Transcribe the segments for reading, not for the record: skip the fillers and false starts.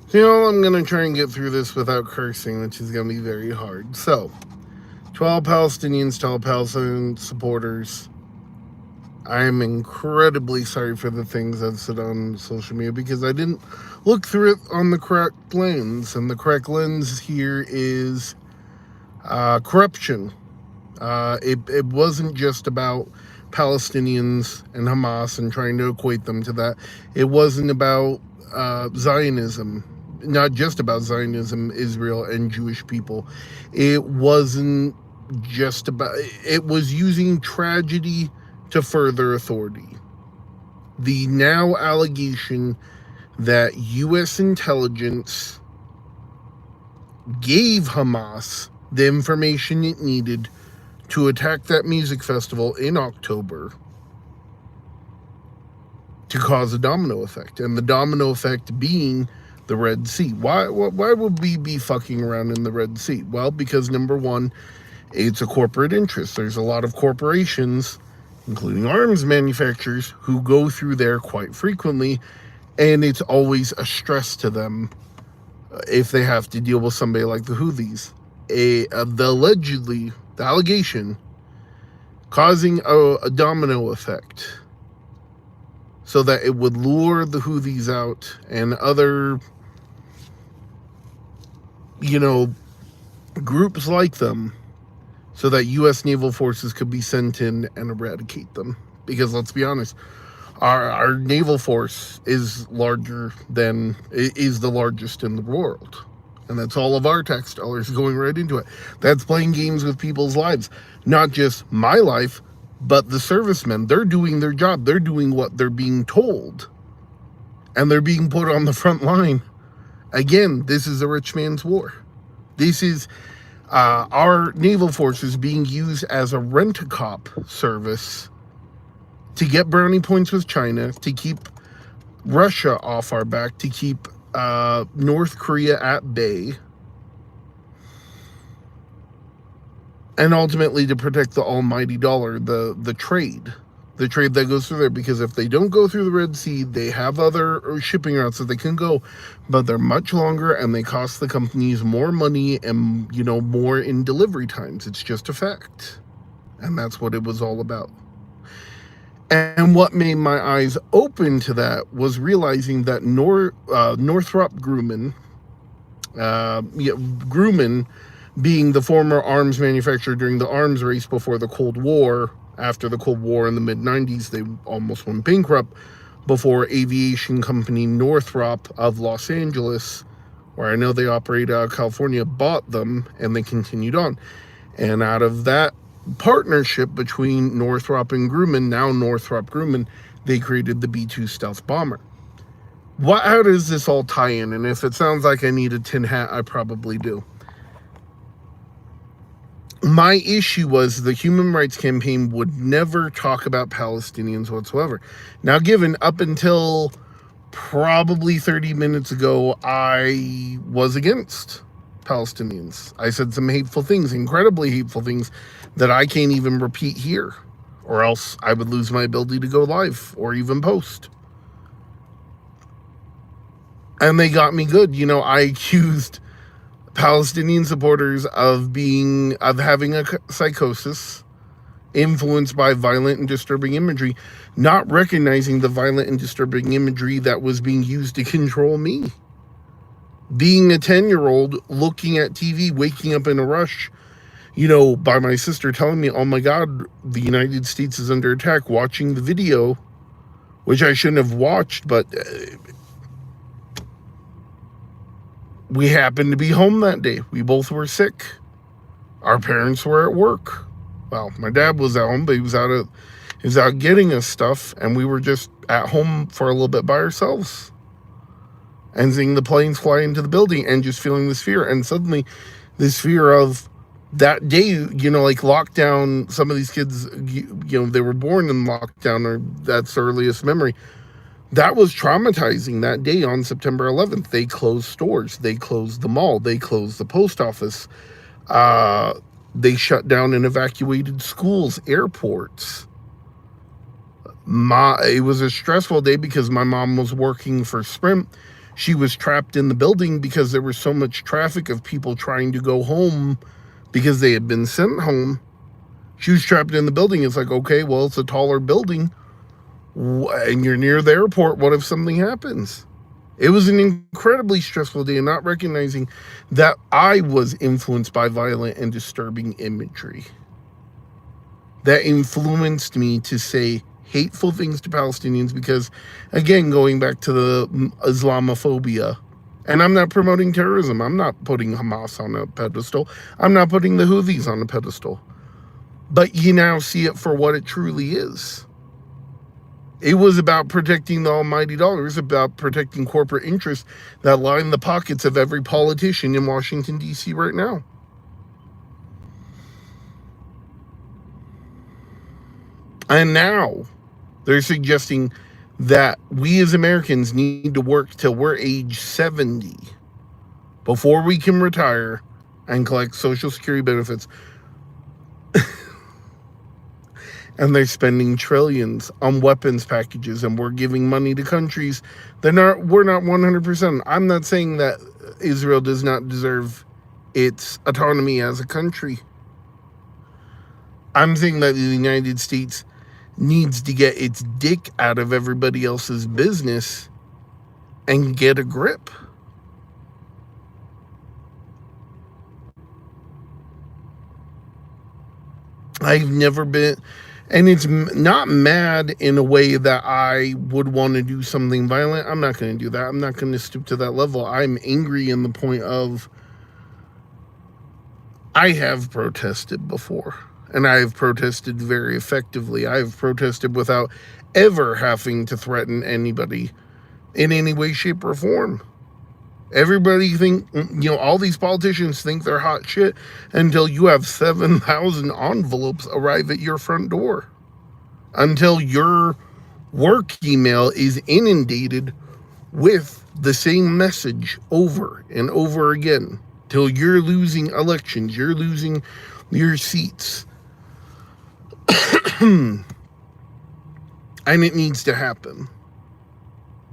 So, I'm going to try and get through this without cursing, which is going to be very hard. So, 12 Palestinians tell Palestinian supporters, I am incredibly sorry for the things I've said on social media because I didn't look through it on the correct lens. And the correct lens here is corruption. It wasn't just about Palestinians and Hamas and trying to equate them to that. It wasn't about Zionism, not just about Zionism, Israel, and Jewish people. It wasn't just about, it was using tragedy to further authority. The now allegation that U.S. intelligence gave Hamas the information it needed to attack that music festival in October to cause a domino effect, and the domino effect being the Red Sea. Why would we be fucking around in the Red Sea? Well, because number one, it's a corporate interest. There's a lot of corporations, including arms manufacturers, who go through there quite frequently, and it's always a stress to them if they have to deal with somebody like the Houthis. The allegation, causing a domino effect so that it would lure the Houthis out and other, groups like them, so that U.S. naval forces could be sent in and eradicate them. Because let's be honest, our naval force is the largest in the world. And that's all of our tax dollars going right into it. That's playing games with people's lives. Not just my life, but the servicemen. They're doing their job. They're doing what they're being told. And they're being put on the front line. Again, this is a rich man's war. This is our naval forces being used as a rent-a-cop service to get brownie points with China, to keep Russia off our back, to keep North Korea at bay, and ultimately to protect the almighty dollar, the trade that goes through there. Because if they don't go through the Red Sea, they have other shipping routes that they can go, but they're much longer and they cost the companies more money and, more in delivery times. It's just a fact. And that's what it was all about. And what made my eyes open to that was realizing that Northrop Grumman, Grumman being the former arms manufacturer during the arms race before the Cold War. After the Cold War in the mid-90s, they almost went bankrupt before aviation company Northrop of Los Angeles, where I know they operate out of California, bought them, and they continued on. And out of that partnership between Northrop and Grumman, now Northrop Grumman, they created the B-2 stealth bomber. How does this all tie in? And if it sounds like I need a tin hat, I probably do. My issue was the Human Rights Campaign would never talk about Palestinians whatsoever. Now, given up until probably 30 minutes ago, I was against Palestinians. I said some hateful things, incredibly hateful things, that I can't even repeat here, or else I would lose my ability to go live or even post. And they got me good. I accused Palestinian supporters of having a psychosis influenced by violent and disturbing imagery, not recognizing the violent and disturbing imagery that was being used to control me. Being a 10-year-old, looking at TV, waking up in a rush, by my sister telling me, oh my God, the United States is under attack, watching the video, which I shouldn't have watched, but we happened to be home that day. We both were sick. Our parents were at work. Well, my dad was at home, but he was out getting us stuff, and we were just at home for a little bit by ourselves. And seeing the planes fly into the building and just feeling this fear. And suddenly this fear of that day, like lockdown, some of these kids, they were born in lockdown, or that's the earliest memory. That was traumatizing. That day on September 11th, they closed stores, they closed the mall, they closed the post office, they shut down and evacuated schools, airports. It was a stressful day because my mom was working for Sprint. She was trapped in the building because there was so much traffic of people trying to go home because they had been sent home. She was trapped in the building. It's like, okay, well, it's a taller building and you're near the airport. What if something happens? It was an incredibly stressful day, and not recognizing that I was influenced by violent and disturbing imagery that influenced me to say hateful things to Palestinians because, again, going back to the Islamophobia, and I'm not promoting terrorism. I'm not putting Hamas on a pedestal. I'm not putting the Houthis on a pedestal. But you now see it for what it truly is. It was about protecting the almighty dollar. It was about protecting corporate interests that line the pockets of every politician in Washington, D.C. right now. And now they're suggesting that we as Americans need to work till we're age 70 before we can retire and collect Social Security benefits. And they're spending trillions on weapons packages, and we're giving money to countries that we're not 100%. I'm not saying that Israel does not deserve its autonomy as a country. I'm saying that the United States needs to get its dick out of everybody else's business and get a grip. I've never been, and it's not mad in a way that I would want to do something violent. I'm not going to do that. I'm not going to stoop to that level. I'm angry in the point of I have protested before, and I have protested very effectively. I have protested without ever having to threaten anybody in any way, shape, or form. Everybody all these politicians think they're hot shit until you have 7,000 envelopes arrive at your front door. Until your work email is inundated with the same message over and over again. Till you're losing elections, you're losing your seats. And it needs to happen.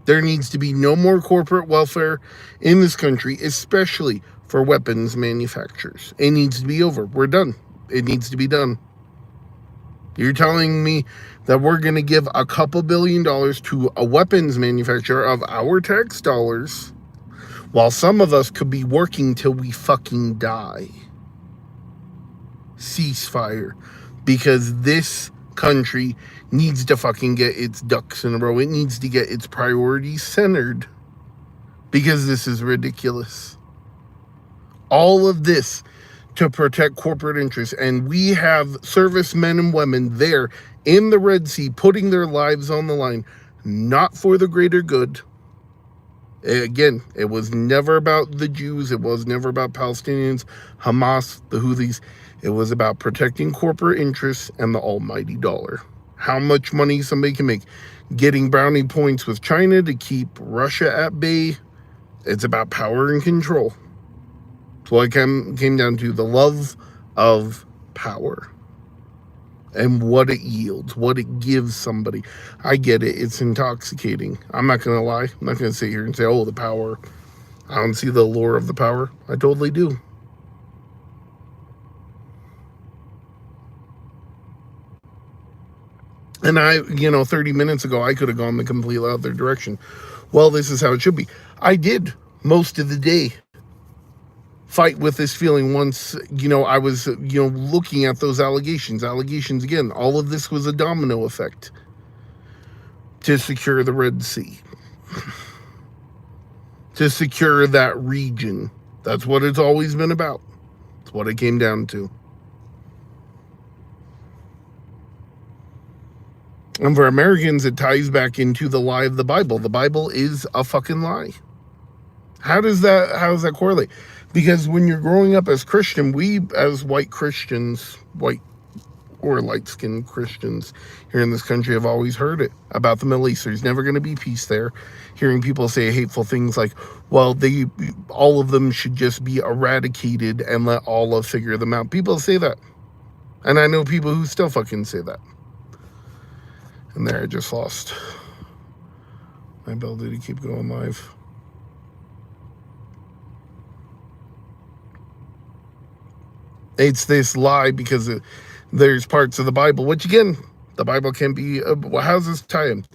There needs to be no more corporate welfare in this country, especially for weapons manufacturers. It needs to be over. We're done. It needs to be done. You're telling me that we're going to give a couple $2 billion to a weapons manufacturer of our tax dollars, while some of us could be working till we fucking die. Ceasefire. Because this country needs to fucking get its ducks in a row. It needs to get its priorities centered. Because this is ridiculous. All of this to protect corporate interests. And we have servicemen and women there in the Red Sea putting their lives on the line. Not for the greater good. Again, it was never about the Jews. It was never about Palestinians, Hamas, the Houthis. It was about protecting corporate interests and the almighty dollar. How much money somebody can make. Getting brownie points with China to keep Russia at bay. It's about power and control. It's what it came down to. The love of power. And what it yields. What it gives somebody. I get it. It's intoxicating. I'm not going to lie. I'm not going to sit here and say, oh, the power. I don't see the allure of the power. I totally do. And 30 minutes ago, I could have gone the complete other direction. Well, this is how it should be. I did most of the day fight with this feeling once, I was, looking at those allegations again. All of this was a domino effect to secure the Red Sea, to secure that region. That's what it's always been about. That's what it came down to. And for Americans, it ties back into the lie of the Bible. The Bible is a fucking lie. How does that correlate? Because when you're growing up as Christian, we as white Christians, white or light-skinned Christians here in this country have always heard it about the Middle East. There's never going to be peace there. Hearing people say hateful things like, well, all of them should just be eradicated and let Allah figure them out. People say that. And I know people who still fucking say that. And there, I just lost my ability to keep going live. It's this lie because there's parts of the Bible, which again, the Bible can be, how's this tie in?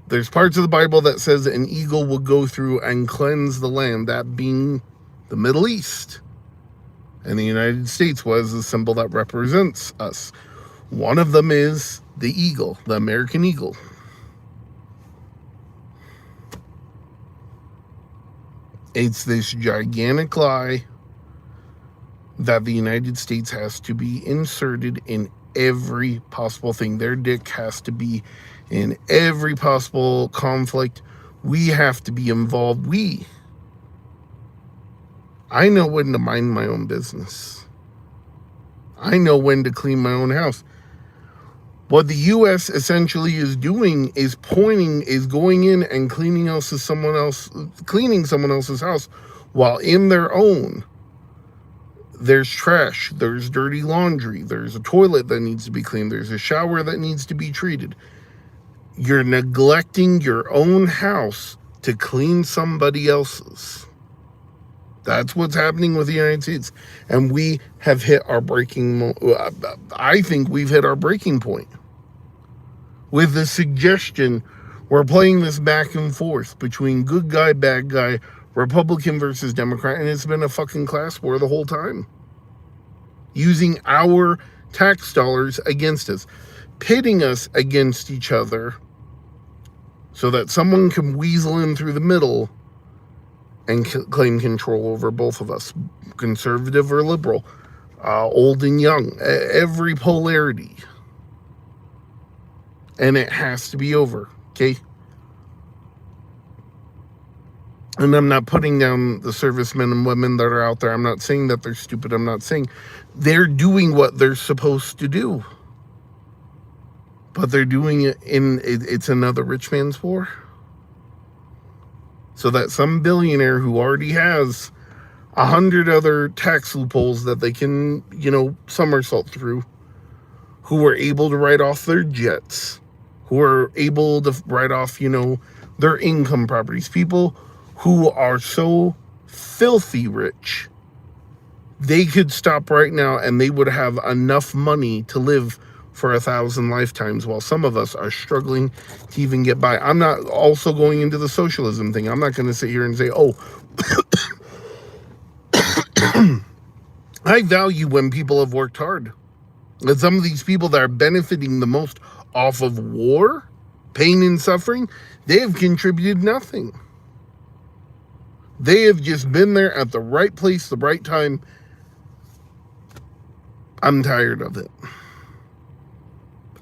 There's parts of the Bible that says an eagle will go through and cleanse the land, that being the Middle East. And the United States was the symbol that represents us. One of them is the eagle, the American eagle. It's this gigantic lie that the United States has to be inserted in every possible thing. Their dick has to be in every possible conflict. We have to be involved. I know when to mind my own business. I know when to clean my own house. What the U.S. essentially is doing is going in and cleaning someone else's house, while in their own, there's trash, there's dirty laundry, there's a toilet that needs to be cleaned, there's a shower that needs to be treated. You're neglecting your own house to clean somebody else's. That's what's happening with the United States. And we have hit our I think we've hit our breaking point. With the suggestion, we're playing this back and forth between good guy, bad guy, Republican versus Democrat, and it's been a fucking class war the whole time. Using our tax dollars against us, pitting us against each other so that someone can weasel in through the middle and claim control over both of us, conservative or liberal, old and young, every polarity. And it has to be over, okay? And I'm not putting down the servicemen and women that are out there. I'm not saying that they're stupid. I'm not saying they're doing what they're supposed to do. But they're doing it it's another rich man's war. So that some billionaire who already has 100 other tax loopholes that they can, somersault through, who are able to write off their jets, who are able to write off, their income properties, people who are so filthy rich, they could stop right now and they would have enough money to live for 1,000 lifetimes, while some of us are struggling to even get by. I'm not also going into the socialism thing. I'm not going to sit here and say, I value when people have worked hard. And some of these people that are benefiting the most off of war, pain and suffering, they have contributed nothing. They have just been there at the right place, the right time. I'm tired of it.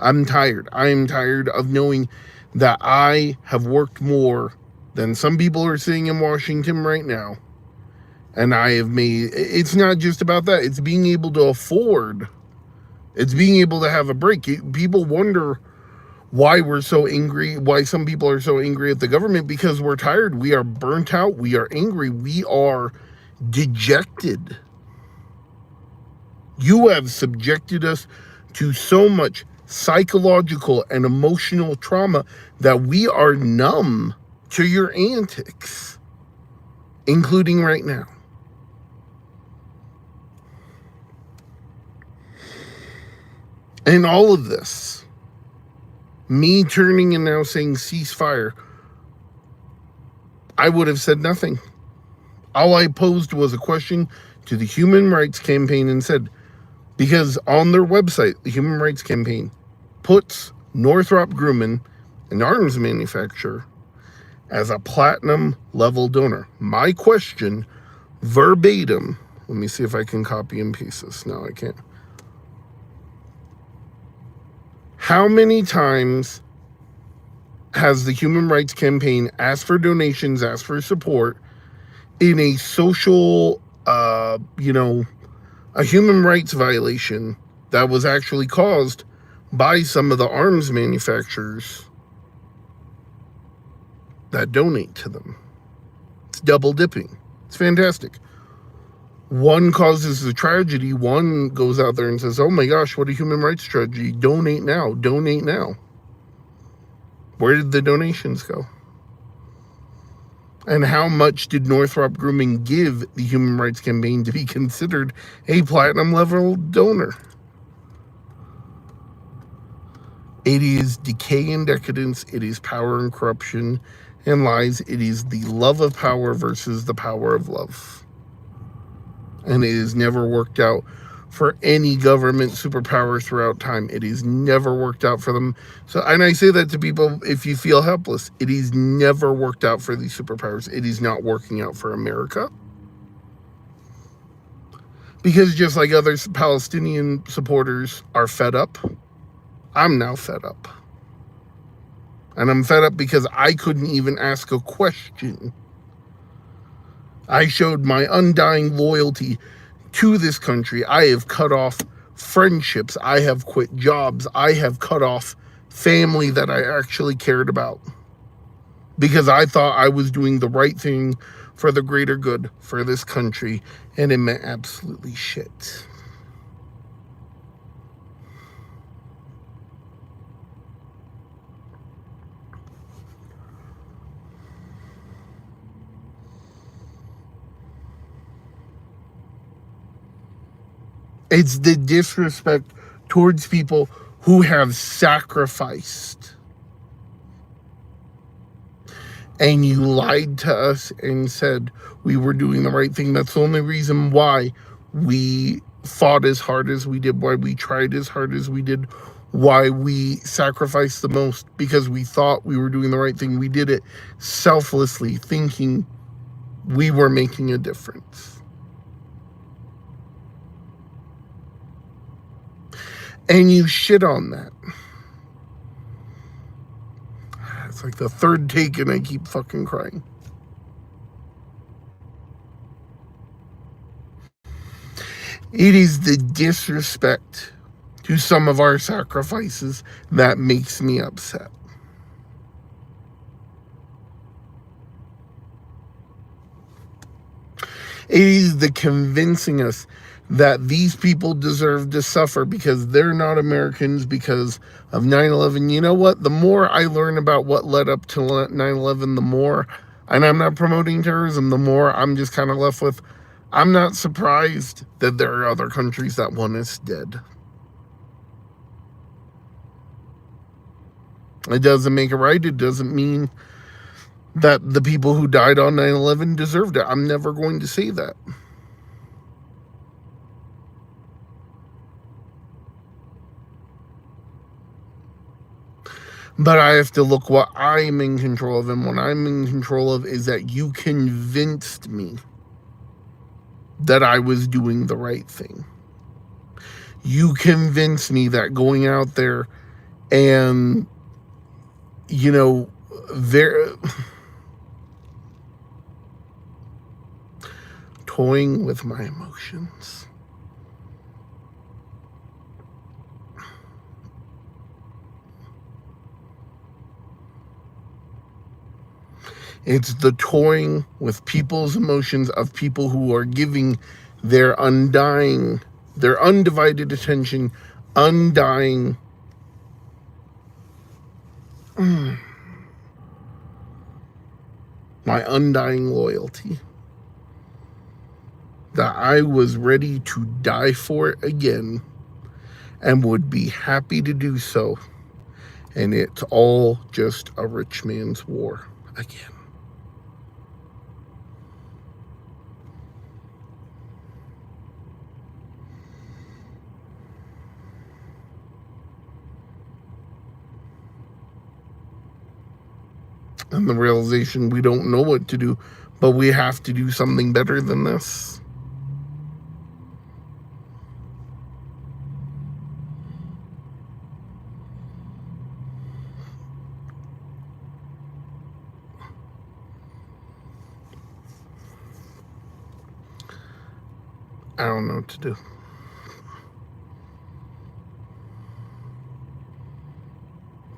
I'm tired. I am tired of knowing that I have worked more than some people are sitting in Washington right now. And I have it's not just about that. It's being able to afford. It's being able to have a break. People wonder why we're so angry, why some people are so angry at the government, because we're tired. We are burnt out. We are angry. We are dejected. You have subjected us to so much psychological and emotional trauma that we are numb to your antics, including right now. And all of this, me turning and now saying ceasefire, I would have said nothing. All I posed was a question to the Human Rights Campaign and said, because on their website, the Human Rights Campaign puts Northrop Grumman, an arms manufacturer, as a platinum level donor. My question, verbatim, let me see if I can copy and paste this. No, I can't. How many times has the Human Rights Campaign asked for donations, asked for support in a social, a human rights violation that was actually caused by some of the arms manufacturers that donate to them? It's double dipping. It's fantastic. One causes the tragedy, one goes out there and says, oh my gosh, what a human rights tragedy. Donate now, donate now. Where did the donations go? And how much did Northrop Grumman give the Human Rights Campaign to be considered a platinum level donor? It is decay and decadence. It is power and corruption and lies. It is the love of power versus the power of love. And it has never worked out for any government superpower throughout time. It has never worked out for them. So, and I say that to people, if you feel helpless, it has never worked out for these superpowers. It is not working out for America. Because just like other Palestinian supporters are fed up, I'm now fed up. And I'm fed up because I couldn't even ask a question. I showed my undying loyalty to this country. I have cut off friendships. I have quit jobs. I have cut off family that I actually cared about because I thought I was doing the right thing for the greater good for this country, and it meant absolutely shit. It's the disrespect towards people who have sacrificed. And you lied to us and said we were doing the right thing. That's the only reason why we fought as hard as we did, why we tried as hard as we did, why we sacrificed the most, because we thought we were doing the right thing. We did it selflessly, thinking we were making a difference. And you shit on that. It's like the third take and I keep fucking crying. It is the disrespect to some of our sacrifices that makes me upset. It is the convincing us that these people deserve to suffer because they're not Americans because of 9/11. You know what? The more I learn about what led up to 9/11, the more, and I'm not promoting terrorism, the more I'm just kind of left with, I'm not surprised that there are other countries that want us dead. It doesn't make it right. It doesn't mean that the people who died on 9/11 deserved it. I'm never going to say that. But I have to look what I'm in control of. And what I'm in control of is that you convinced me that I was doing the right thing. You convinced me that going out there and, toying with my emotions. It's the toying with people's emotions of people who are giving their undivided attention, my undying loyalty. That I was ready to die for it again and would be happy to do so. And it's all just a rich man's war again. And the realization we don't know what to do, but we have to do something better than this. I don't know what to do.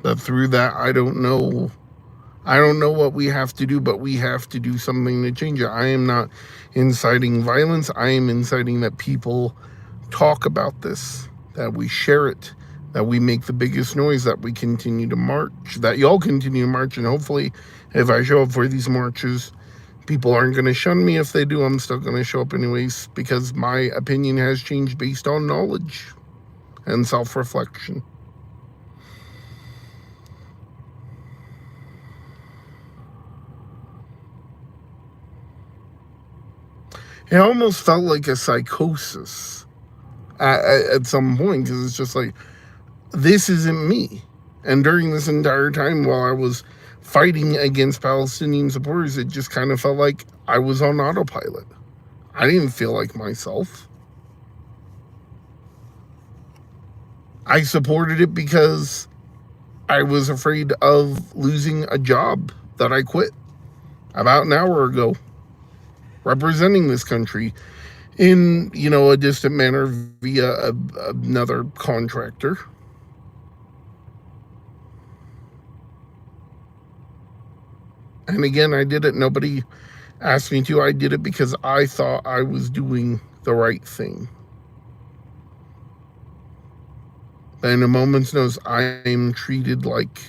But through that, I don't know what we have to do, but we have to do something to change it. I am not inciting violence. I am inciting that people talk about this, that we share it, that we make the biggest noise, that we continue to march, that y'all continue to march. And hopefully, if I show up for these marches, People aren't going to shun me. If they do, I'm still going to show up anyways, because my opinion has changed based on knowledge and self-reflection. It almost felt like a psychosis at some point, because it's just like, this isn't me. And during this entire time while I was fighting against Palestinian supporters, it just kind of felt like I was on autopilot. I didn't feel like myself. I supported it because I was afraid of losing a job that I quit about an hour ago, representing this country in, a distant manner via another contractor. And again, I did it. Nobody asked me to. I did it because I thought I was doing the right thing. But in a moment's notice, I am treated like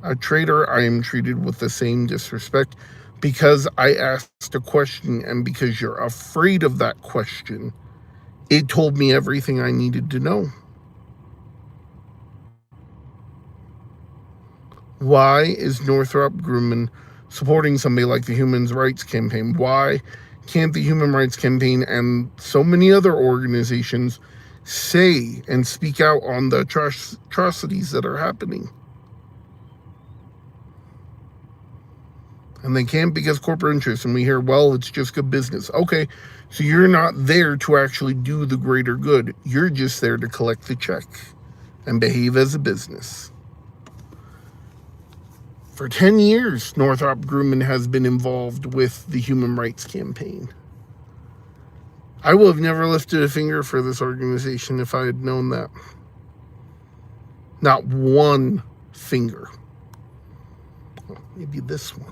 a traitor. I am treated with the same disrespect because I asked a question, and because you're afraid of that question, it told me everything I needed to know. Why is Northrop Grumman supporting somebody like the Human Rights Campaign? Why can't the Human Rights Campaign and so many other organizations say and speak out on the atrocities that are happening? And they can't because corporate interests. And we hear, well, it's just good business. Okay, so you're not there to actually do the greater good. You're just there to collect the check and behave as a business. For 10 years, Northrop Grumman has been involved with the Human Rights Campaign. I would have never lifted a finger for this organization if I had known that. Not one finger. Well, maybe this one.